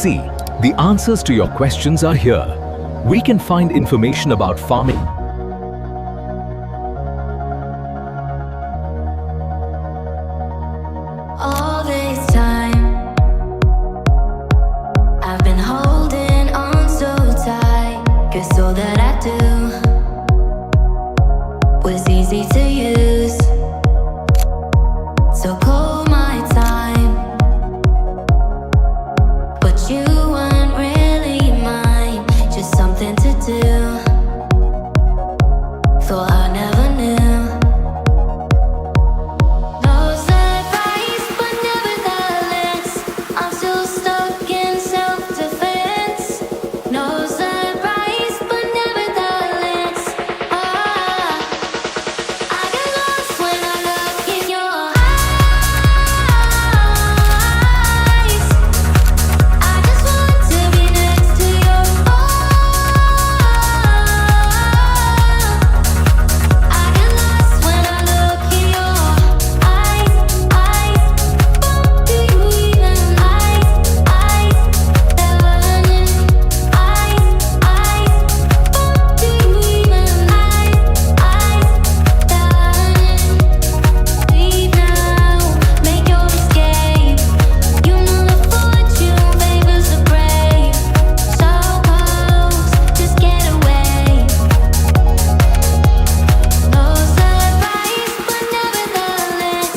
See, the answers to your questions are here. We can find information about farming, all this time. I've been holding on so tight, 'cause all that I do was easy to use. So call my time, but you weren't really mine, just something to do. Thought I never knew. No surprise, but nevertheless, I'm still stuck in self-defense. No surprise, but nevertheless, I get lost when I look in your eyes. I just want to be next to your I get lost when I look in your eyes. Do you even burning do you even burning? Leave now, make your escape. You know the fortune favors the brave. So close, just get away. No surprise, but nevertheless,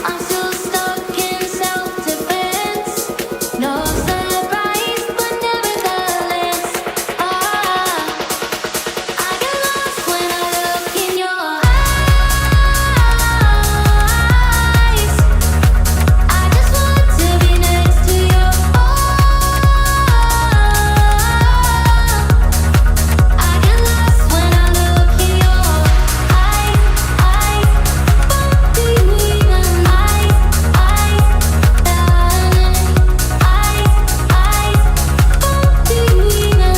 I'm still stuck in self-defense. No surprise, but nevertheless, I get lost when I look in your eyes. I just want to be next to your I get lost when I look in your do you even do you even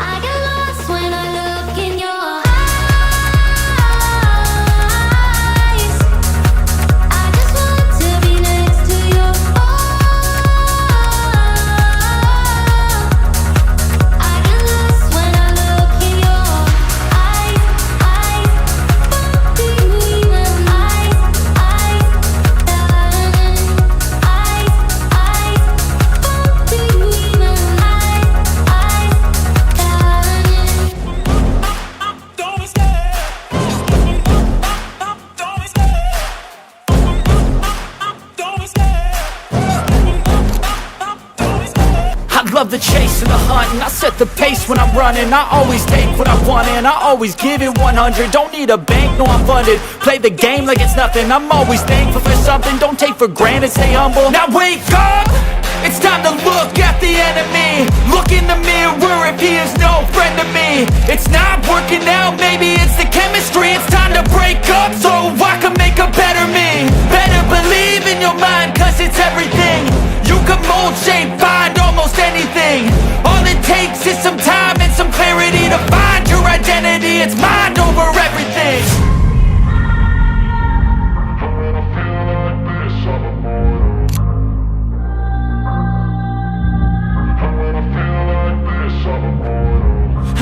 I get lost when I look in your eyes. I just want to be next to your I get lost when I look in your do you even do you even Don't be scared. Don't be scared. Don't be scared. I love the chase and the hunt, and I set the pace when I'm running. I always take what I want and I always give it 100. Don't need a bank, no I'm funded. Play the game like it's nothing. I'm always thankful for something. Don't take for granted, stay humble. Now wake up! It's time to look at the enemy. Look in the mirror if he is no friend to me. It's not working out, maybe it's the chemistry. It's time to break up so I can make a better me. Better believe in your mind, cause it's everything. You can mold, shape, find almost anything. All it takes is some time and some clarity to find your identity. It's mind over everything.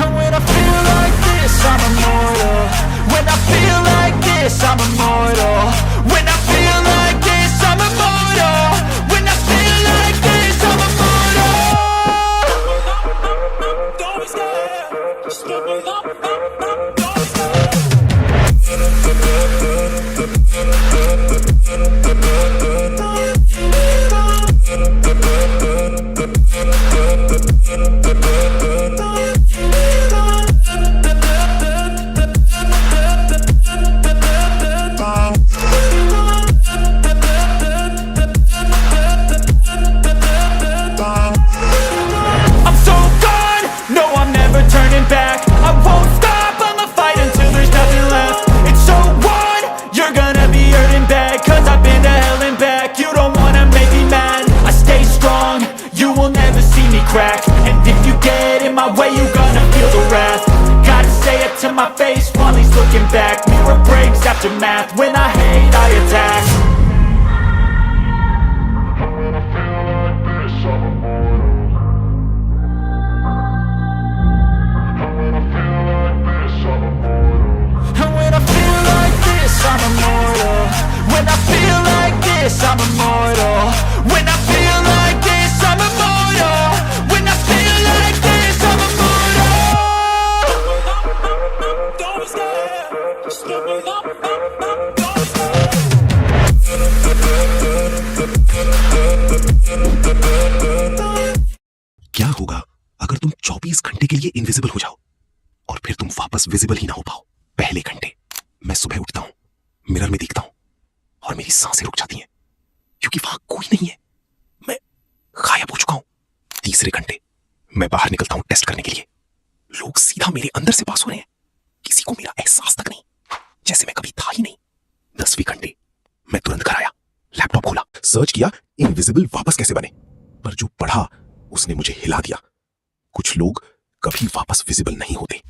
And when I feel like this, I'm immortal. When I feel like this, I'm immortal. When I feel like this, I'm immortal. When I feel like this, I'm immortal. Don't be scared. Just give me up. Invisible हो जाओ और फिर तुम वापस visible ही ना हो पाओ। पहले घंटे मैं सुबह उठता हूं, मिरर में देखता हूं और मेरी सांसें रुक जाती हैं क्योंकि वहां कोई नहीं है, मैं गायब हो चुका हूं। तीसरे घंटे मैं बाहर निकलता हूं टेस्ट करने के लिए। लोग सीधा मेरे अंदर से पास हो रहे हैं, किसी को मेरा एहसास तक नहीं, जैसे मैं कभी था ही नहीं। 10वें घंटे मैं तुरंत घर आया, लैपटॉप खोला, सर्च किया इनविजिबल वापस कैसे बने, पर जो पढ़ा उसने मुझे हिला दिया। कुछ लोग कभी वापस विजिबल नहीं होते।